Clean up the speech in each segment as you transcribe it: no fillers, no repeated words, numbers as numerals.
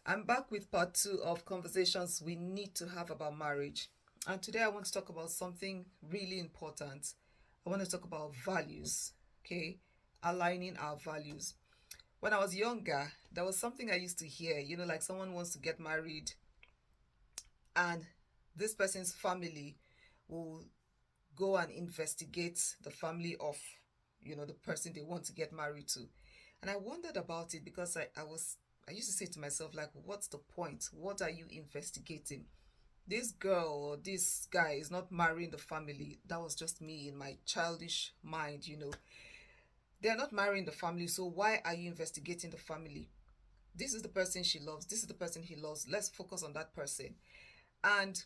I'm back with part two of conversations we need to have about marriage. And today I want to talk about something really important. I want to talk about values, okay? Aligning our values. When I was younger, there was something I used to hear, like someone wants to get married and this person's family will go and investigate the family of, the person they want to get married to. And I wondered about it because I used to say to myself, like, what's the point? What are you investigating? This girl or this guy is not marrying the family. That was just me in my childish mind. They're not marrying the family, so why are you investigating the family? This is the person she loves. This is the person he loves. Let's focus on that person. And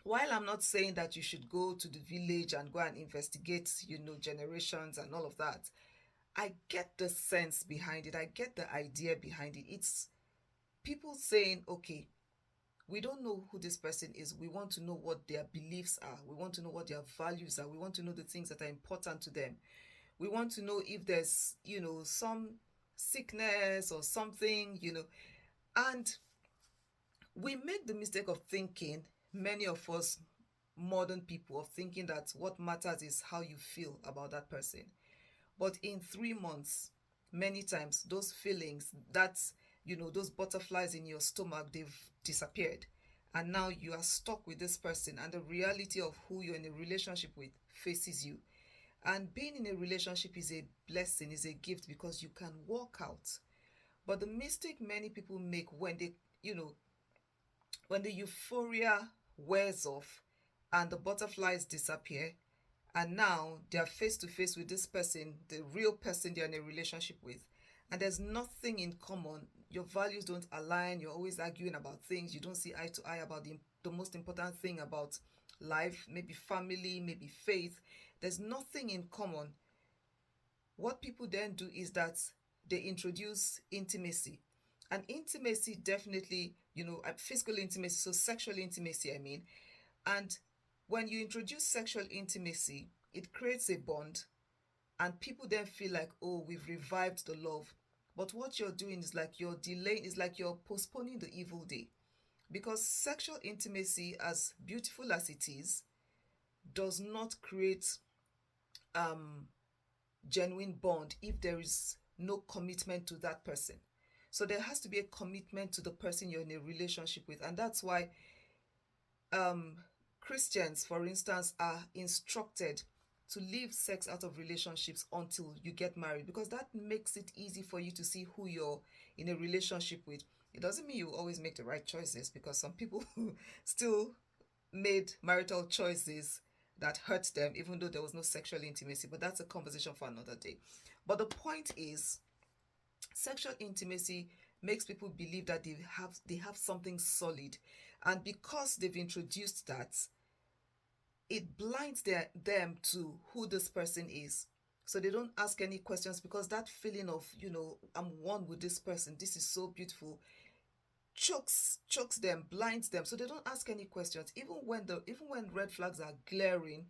while I'm not saying that you should go to the village and go and investigate, generations and all of that, I get the sense behind it. I get the idea behind it. It's people saying, okay, we don't know who this person is. We want to know what their beliefs are. We want to know what their values are. We want to know the things that are important to them. We want to know if there's, some sickness or something. And we make the mistake of thinking, many of us modern people, of thinking that what matters is how you feel about that person. But in 3 months, many times those feelings, those butterflies in your stomach, they've disappeared. And now you are stuck with this person, and the reality of who you're in a relationship with faces you. And being in a relationship is a blessing, is a gift because you can walk out. But the mistake many people make when the euphoria wears off and the butterflies disappear, and now they're face to face with this person, the real person they're in a relationship with, and there's nothing in common. Your values don't align. You're always arguing about things. You don't see eye to eye about the most important thing about life, maybe family, maybe faith. There's nothing in common. What people then do is that they introduce intimacy. And intimacy, definitely, physical intimacy, so sexual intimacy, I mean. And when you introduce sexual intimacy, it creates a bond, and people then feel like, oh, we've revived the love. But what you're doing is like you're delaying, is like you're postponing the evil day. Because sexual intimacy, as beautiful as it is, does not create um genuine bond if there is no commitment to that person. So there has to be a commitment to the person you're in a relationship with. And that's why um Christians, for instance, are instructed to leave sex out of relationships until you get married, because that makes it easy for you to see who you're in a relationship with. It doesn't mean you always make the right choices, because some people still made marital choices that hurt them even though there was no sexual intimacy, but that's a conversation for another day. But the point is, sexual intimacy makes people believe that they have something solid, and because they've introduced that, it blinds them to who this person is. So they don't ask any questions, because that feeling of, I'm one with this person, this is so beautiful, chokes them, blinds them. So they don't ask any questions. Even when red flags are glaring,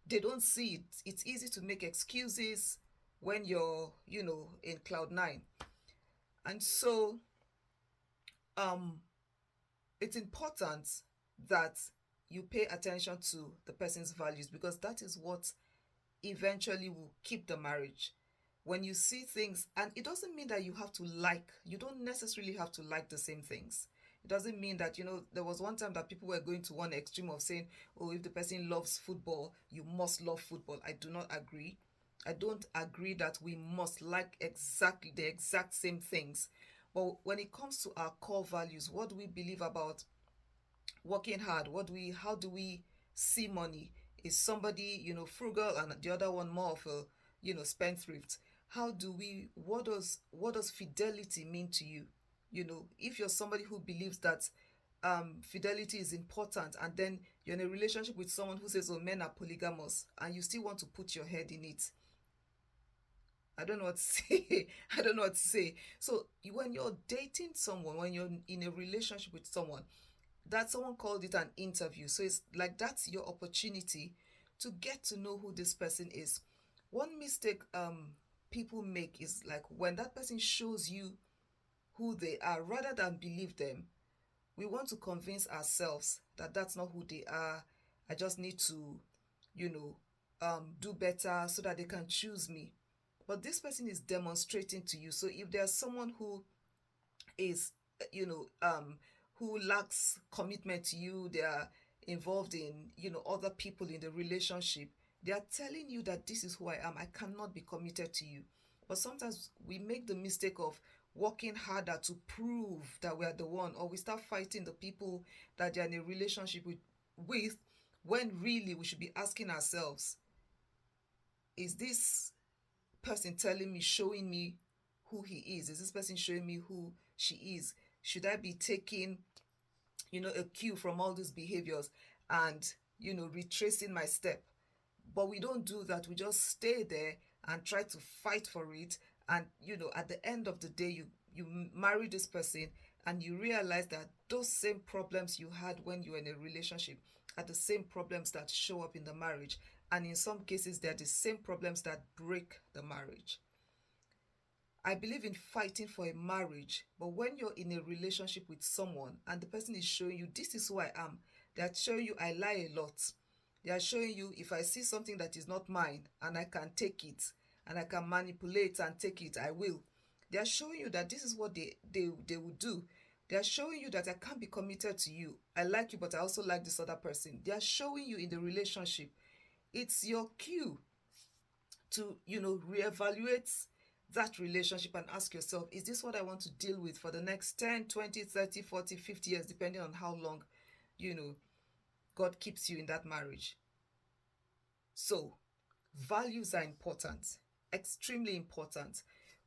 they don't see it. It's easy to make excuses when you're, in cloud nine. And so um it's important that you pay attention to the person's values, because that is what eventually will keep the marriage. When you see things, and it doesn't mean that you don't necessarily have to like the same things. It doesn't mean that, there was one time that people were going to one extreme of saying, oh, if the person loves football, you must love football. I do not agree. I don't agree that we must like exactly the exact same things. But when it comes to our core values, what do we believe about working hard? How do we see money? Is somebody, frugal, and the other one more of a, spendthrift? What does fidelity mean to you? If you're somebody who believes that fidelity is important, and then you're in a relationship with someone who says, oh, men are polygamous, and you still want to put your head in it, I don't know what to say. I don't know what to say. So when you're dating someone, when you're in a relationship with someone, that someone called it an interview. So it's like that's your opportunity to get to know who this person is. One mistake people make is like when that person shows you who they are rather than believe them. We want to convince ourselves that that's not who they are. I just need to, you know, do better so that they can choose me. But this person is demonstrating to you. So if there's someone who is, you know, who lacks commitment to you, they are involved in, other people in the relationship, they are telling you that this is who I am. I cannot be committed to you. But sometimes we make the mistake of working harder to prove that we are the one, or we start fighting the people that they're in a relationship with when really we should be asking ourselves, is this person telling me, showing me who he is? Is this person showing me who she is? Should I be taking, a cue from all these behaviors and, retracing my step? But we don't do that. We just stay there and try to fight for it. And, at the end of the day, you marry this person and you realize that those same problems you had when you were in a relationship are the same problems that show up in the marriage. And in some cases, they're the same problems that break the marriage. I believe in fighting for a marriage, but when you're in a relationship with someone and the person is showing you, this is who I am, they're showing you I lie a lot. They are showing you, if I see something that is not mine and I can take it and I can manipulate and take it, I will. They are showing you that this is what they will do. They are showing you that I can't be committed to you. I like you, but I also like this other person. They are showing you in the relationship. It's your cue to, reevaluate that relationship and ask yourself, is this what I want to deal with for the next 10, 20, 30, 40, 50 years, depending on how long, God keeps you in that marriage? So, values are important, extremely important.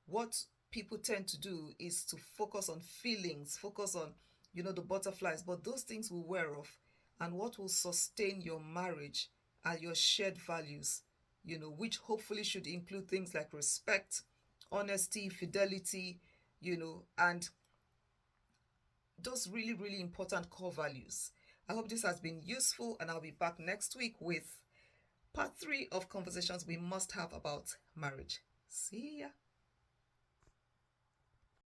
What people tend to do is to focus on feelings, focus on, the butterflies, but those things will wear off. And what will sustain your marriage are your shared values, which hopefully should include things like respect, honesty, fidelity, and those really, really important core values. I hope this has been useful, and I'll be back next week with part 3 of conversations we must have about marriage. See ya.